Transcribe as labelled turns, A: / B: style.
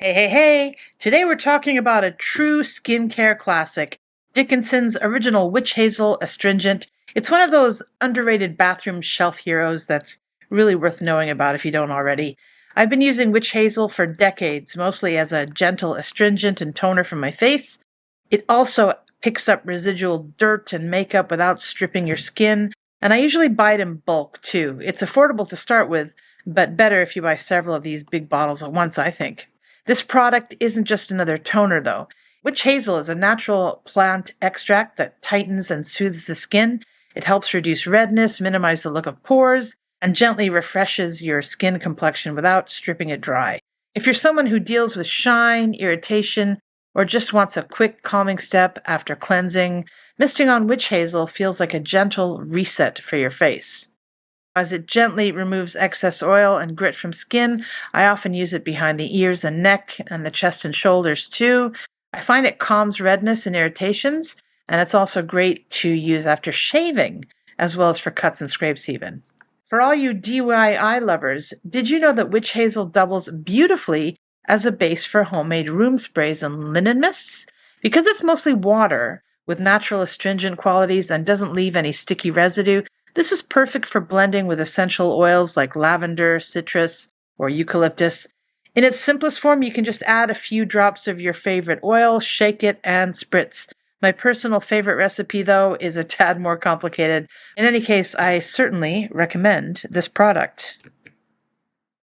A: Hey, hey, hey! Today we're talking about a true skincare classic, Dickinson's original Witch Hazel Astringent. It's one of those underrated bathroom shelf heroes that's really worth knowing about if you don't already. I've been using Witch Hazel for decades, mostly as a gentle astringent and toner for my face. It also picks up residual dirt and makeup without stripping your skin, and I usually buy it in bulk too. It's affordable to start with, but better if you buy several of these big bottles at once, I think. This product isn't just another toner, though. Witch hazel is a natural plant extract that tightens and soothes the skin. It helps reduce redness, minimize the look of pores, and gently refreshes your skin complexion without stripping it dry. If you're someone who deals with shine, irritation, or just wants a quick calming step after cleansing, misting on witch hazel feels like a gentle reset for your face. As it gently removes excess oil and grit from skin, I often use it behind the ears and neck and the chest and shoulders too. I find it calms redness and irritations, and it's also great to use after shaving, as well as for cuts and scrapes even. For all you DIY lovers, did you know that witch hazel doubles beautifully as a base for homemade room sprays and linen mists? Because it's mostly water with natural astringent qualities and doesn't leave any sticky residue, this is perfect for blending with essential oils like lavender, citrus, or eucalyptus. In its simplest form, you can just add a few drops of your favorite oil, shake it, and spritz. My personal favorite recipe, though, is a tad more complicated. In any case, I certainly recommend this product.